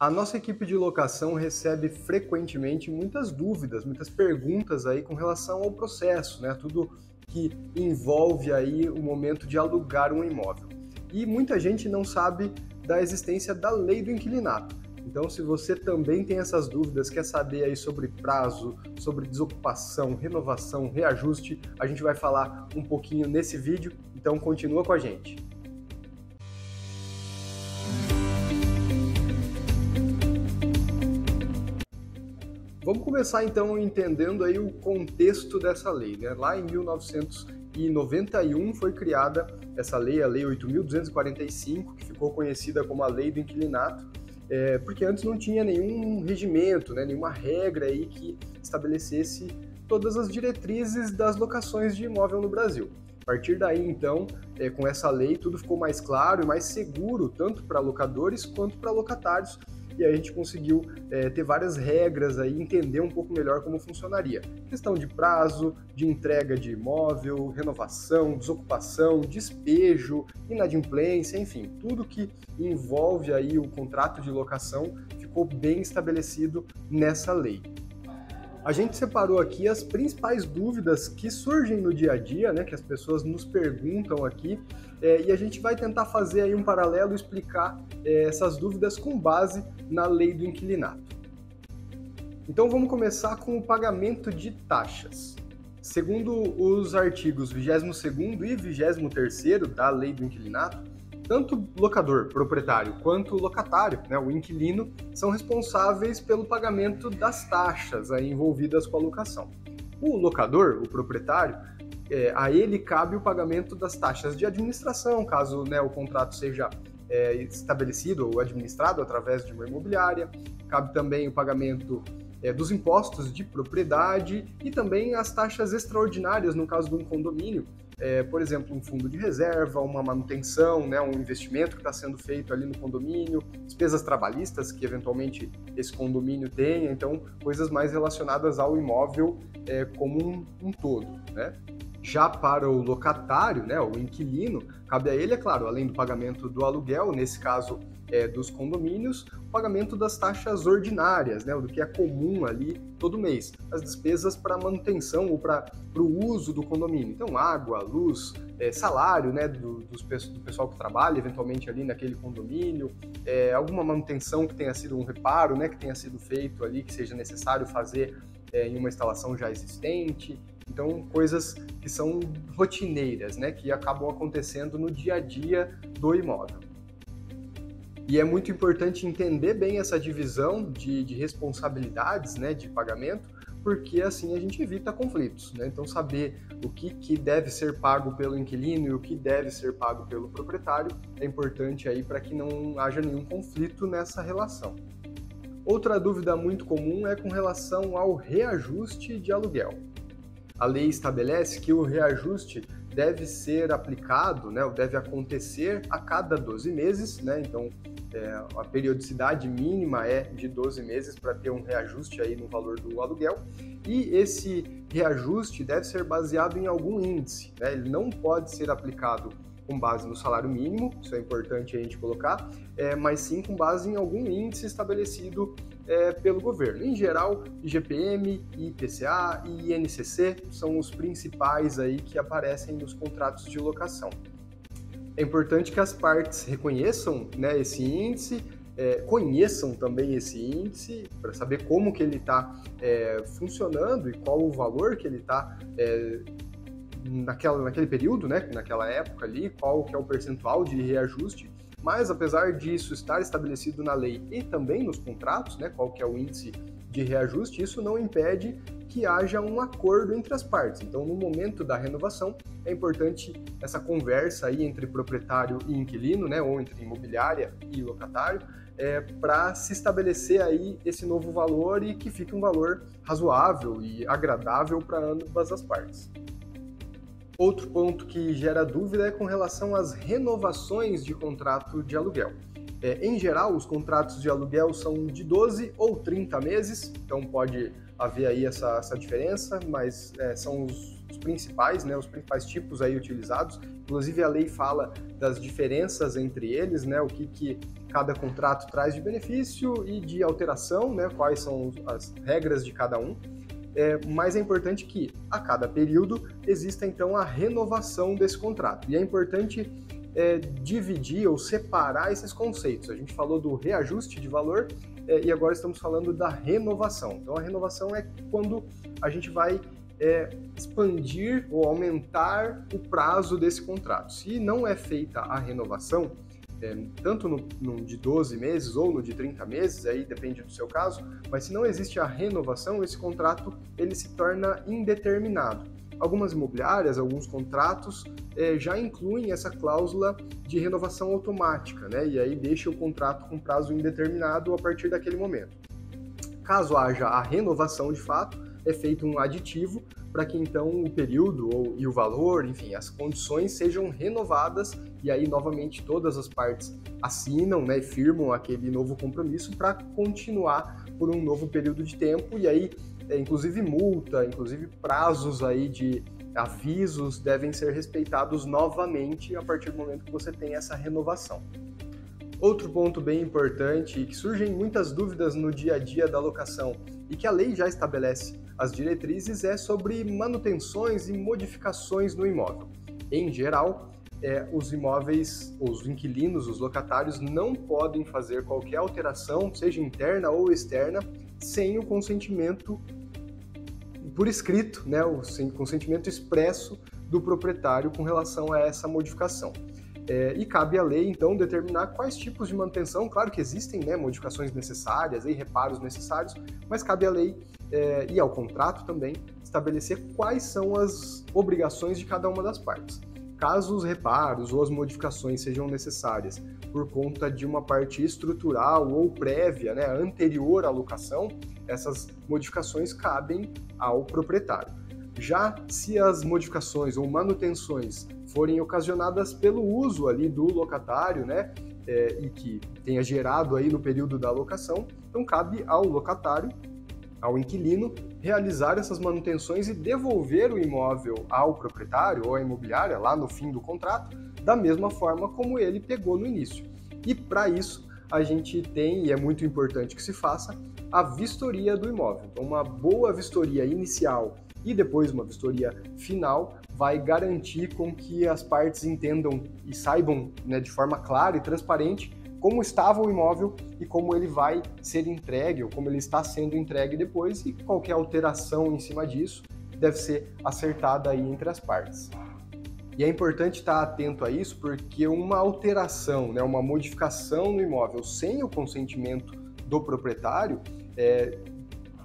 A nossa equipe de locação recebe frequentemente muitas dúvidas, muitas perguntas aí com relação ao processo, né? Tudo que envolve aí o momento de alugar um imóvel. E muita gente não sabe da existência da lei do inquilinato. Então, se você também tem essas dúvidas, quer saber aí sobre prazo, sobre desocupação, renovação, reajuste, a gente vai falar um pouquinho nesse vídeo, então continua com a gente. Vamos começar então entendendo aí o contexto dessa lei, né? Lá em 1991 foi criada essa lei, a Lei 8.245, que ficou conhecida como a Lei do Inquilinato, porque antes não tinha nenhum regimento, né? Nenhuma regra aí que estabelecesse todas as diretrizes das locações de imóvel no Brasil. A partir daí, então, com essa lei, tudo ficou mais claro e mais seguro, tanto para locadores quanto para locatários, e aí a gente conseguiu ter várias regras aí, entender um pouco melhor como funcionaria. Questão de prazo, de entrega de imóvel, renovação, desocupação, despejo, inadimplência, enfim, tudo que envolve aí o contrato de locação ficou bem estabelecido nessa lei. A gente separou aqui as principais dúvidas que surgem no dia a dia, né, que as pessoas nos perguntam aqui, e a gente vai tentar fazer aí um paralelo e explicar essas dúvidas com base na lei do inquilinato. Então vamos começar com o pagamento de taxas. Segundo os artigos 22º e 23º da lei do inquilinato, tanto locador, proprietário, quanto locatário, né, o inquilino, são responsáveis pelo pagamento das taxas aí envolvidas com a locação. O locador, o proprietário, a ele cabe o pagamento das taxas de administração, caso, né, o contrato seja estabelecido ou administrado através de uma imobiliária. Cabe também o pagamento dos impostos de propriedade e também as taxas extraordinárias no caso de um condomínio. Por exemplo, um fundo de reserva, uma manutenção, né, um investimento que está sendo feito ali no condomínio, despesas trabalhistas que eventualmente esse condomínio tenha, então coisas mais relacionadas ao imóvel como um todo, né? Já para o locatário, né, o inquilino, cabe a ele, é claro, além do pagamento do aluguel, nesse caso dos condomínios, o pagamento das taxas ordinárias, né, do que é comum ali todo mês, as despesas para manutenção ou para o uso do condomínio. Então, água, luz, salário, né, do pessoal que trabalha eventualmente ali naquele condomínio, alguma manutenção que tenha sido um reparo, né, que tenha sido feito ali, que seja necessário fazer em uma instalação já existente. Então, coisas que são rotineiras, né, que acabam acontecendo no dia a dia do imóvel. E é muito importante entender bem essa divisão de responsabilidades, né, de pagamento, porque assim a gente evita conflitos, né? Então, saber o que deve ser pago pelo inquilino e o que deve ser pago pelo proprietário é importante aí para que não haja nenhum conflito nessa relação. Outra dúvida muito comum é com relação ao reajuste de aluguel. A lei estabelece que o reajuste deve ser aplicado, né, ou deve acontecer a cada 12 meses, né? Então, a periodicidade mínima é de 12 meses para ter um reajuste aí no valor do aluguel, e esse reajuste deve ser baseado em algum índice, né? Ele não pode ser aplicado com base no salário mínimo, isso é importante a gente colocar, mas sim com base em algum índice estabelecido pelo governo. Em geral, IGPM, IPCA e INCC são os principais aí que aparecem nos contratos de locação. É importante que as partes reconheçam, né, esse índice, conheçam também esse índice para saber como que ele está funcionando e qual o valor que ele está naquele período, né, naquela época ali, qual que é o percentual de reajuste. Mas apesar disso estar estabelecido na lei e também nos contratos, né, qual que é o índice de reajuste, isso não impede que haja um acordo entre as partes. Então, no momento da renovação, é importante essa conversa aí entre proprietário e inquilino, né, ou entre imobiliária e locatário, para se estabelecer aí esse novo valor e que fique um valor razoável e agradável para ambas as partes. Outro ponto que gera dúvida é com relação às renovações de contrato de aluguel. Em geral, os contratos de aluguel são de 12 ou 30 meses, então pode haver aí essa diferença, mas são os principais, né, os principais tipos aí utilizados. Inclusive a lei fala das diferenças entre eles, né, o que cada contrato traz de benefício e de alteração, né, quais são as regras de cada um. Mas é importante que a cada período exista então a renovação desse contrato. E é importante dividir ou separar esses conceitos. A gente falou do reajuste de valor e agora estamos falando da renovação. Então a renovação é quando a gente vai expandir ou aumentar o prazo desse contrato. Se não é feita a renovação, tanto no de 12 meses ou no de 30 meses, aí depende do seu caso, mas se não existe a renovação, esse contrato ele se torna indeterminado. Algumas imobiliárias, alguns contratos já incluem essa cláusula de renovação automática, né? E aí deixa o contrato com prazo indeterminado a partir daquele momento. Caso haja a renovação de fato, é feito um aditivo para que então o período e o valor, enfim, as condições sejam renovadas e aí novamente todas as partes assinam, né, e firmam aquele novo compromisso para continuar por um novo período de tempo e aí inclusive multa, inclusive prazos aí de avisos devem ser respeitados novamente a partir do momento que você tem essa renovação. Outro ponto bem importante, que surgem muitas dúvidas no dia a dia da locação e que a lei já estabelece as diretrizes, é sobre manutenções e modificações no imóvel. Em geral, os imóveis, os inquilinos, os locatários não podem fazer qualquer alteração, seja interna ou externa, sem o consentimento por escrito, né, o consentimento expresso do proprietário com relação a essa modificação. E cabe à lei, então, determinar quais tipos de manutenção. Claro que existem, né, modificações necessárias e reparos necessários, mas cabe à lei e ao contrato também estabelecer quais são as obrigações de cada uma das partes. Caso os reparos ou as modificações sejam necessárias por conta de uma parte estrutural ou prévia, né, anterior à locação, essas modificações cabem ao proprietário. Já se as modificações ou manutenções forem ocasionadas pelo uso ali do locatário, né, e que tenha gerado aí no período da locação, então cabe ao locatário, ao inquilino, realizar essas manutenções e devolver o imóvel ao proprietário ou à imobiliária lá no fim do contrato, da mesma forma como ele pegou no início. E para isso a gente tem, e é muito importante que se faça, a vistoria do imóvel. Então uma boa vistoria inicial e depois uma vistoria final vai garantir com que as partes entendam e saibam, né, de forma clara e transparente como estava o imóvel e como ele vai ser entregue ou como ele está sendo entregue depois, e qualquer alteração em cima disso deve ser acertada aí entre as partes. E é importante estar atento a isso porque uma alteração, né, uma modificação no imóvel sem o consentimento do proprietário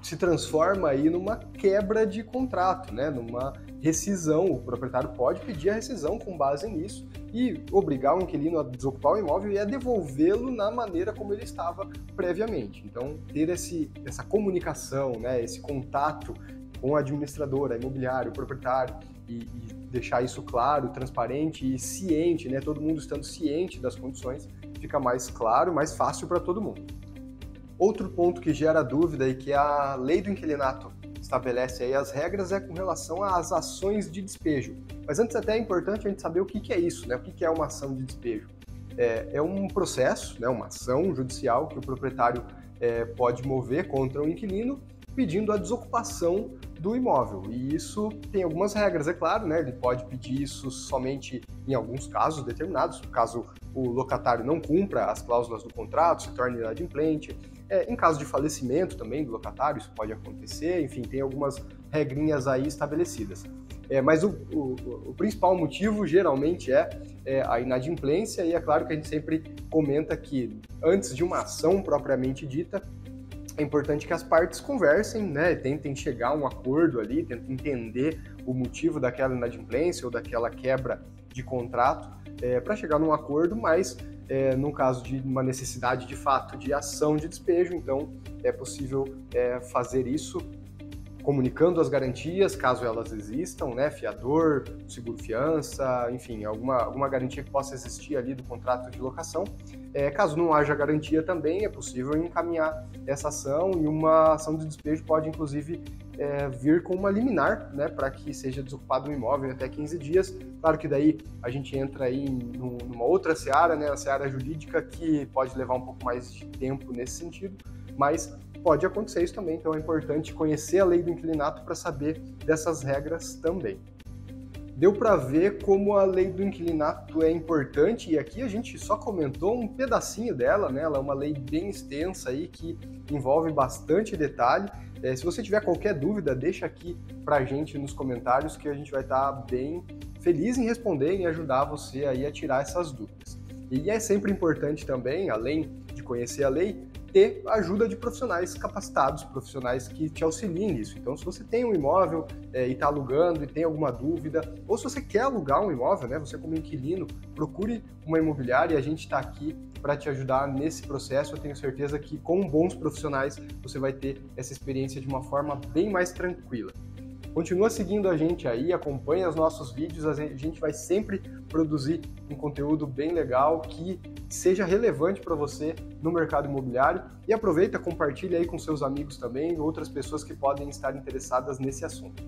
se transforma aí numa quebra de contrato, né, numa rescisão. O proprietário pode pedir a rescisão com base nisso e obrigar o inquilino a desocupar o imóvel e a devolvê-lo na maneira como ele estava previamente. Então, ter essa comunicação, né, esse contato com o administrador, a imobiliária, o proprietário, e deixar isso claro, transparente e ciente, né, todo mundo estando ciente das condições, fica mais claro, mais fácil para todo mundo. Outro ponto que gera dúvida e que a lei do inquilinato estabelece aí as regras é com relação às ações de despejo. Mas antes até é importante a gente saber o que é isso, né? O que é uma ação de despejo. É um processo, né? Uma ação judicial que o proprietário pode mover contra o inquilino pedindo a desocupação do imóvel. E isso tem algumas regras, é claro, né? Ele pode pedir isso somente em alguns casos determinados, caso o locatário não cumpra as cláusulas do contrato, se torne inadimplente. Em caso de falecimento também do locatário, isso pode acontecer, enfim, tem algumas regrinhas aí estabelecidas. Mas o principal motivo geralmente é a inadimplência, e é claro que a gente sempre comenta que antes de uma ação propriamente dita, é importante que as partes conversem, né, tentem chegar a um acordo ali, tentem entender o motivo daquela inadimplência ou daquela quebra de contrato para chegar num acordo, mas no caso de uma necessidade de fato de ação de despejo, então é possível fazer isso comunicando as garantias, caso elas existam, né, fiador, seguro-fiança, enfim, alguma garantia que possa existir ali do contrato de locação. Caso não haja garantia também, é possível encaminhar essa ação, e uma ação de despejo pode, inclusive, vir com uma liminar, né, para que seja desocupado o imóvel em até 15 dias. Claro que daí a gente entra aí numa outra seara, né, a seara jurídica, que pode levar um pouco mais de tempo nesse sentido, mas pode acontecer isso também, então é importante conhecer a lei do inquilinato para saber dessas regras também. Deu para ver como a lei do inquilinato é importante, e aqui a gente só comentou um pedacinho dela, né? Ela é uma lei bem extensa aí, que envolve bastante detalhe. Se você tiver qualquer dúvida, deixa aqui para a gente nos comentários, que a gente vai estar bem feliz em responder e ajudar você aí a tirar essas dúvidas. E é sempre importante também, além de conhecer a lei, ter a ajuda de profissionais capacitados, profissionais que te auxiliem nisso. Então, se você tem um imóvel e está alugando e tem alguma dúvida, ou se você quer alugar um imóvel, né, você como inquilino, procure uma imobiliária, e a gente está aqui para te ajudar nesse processo. Eu tenho certeza que com bons profissionais você vai ter essa experiência de uma forma bem mais tranquila. Continua seguindo a gente aí, acompanha os nossos vídeos, a gente vai sempre produzir um conteúdo bem legal que seja relevante para você no mercado imobiliário, e aproveita, compartilha aí com seus amigos também, outras pessoas que podem estar interessadas nesse assunto.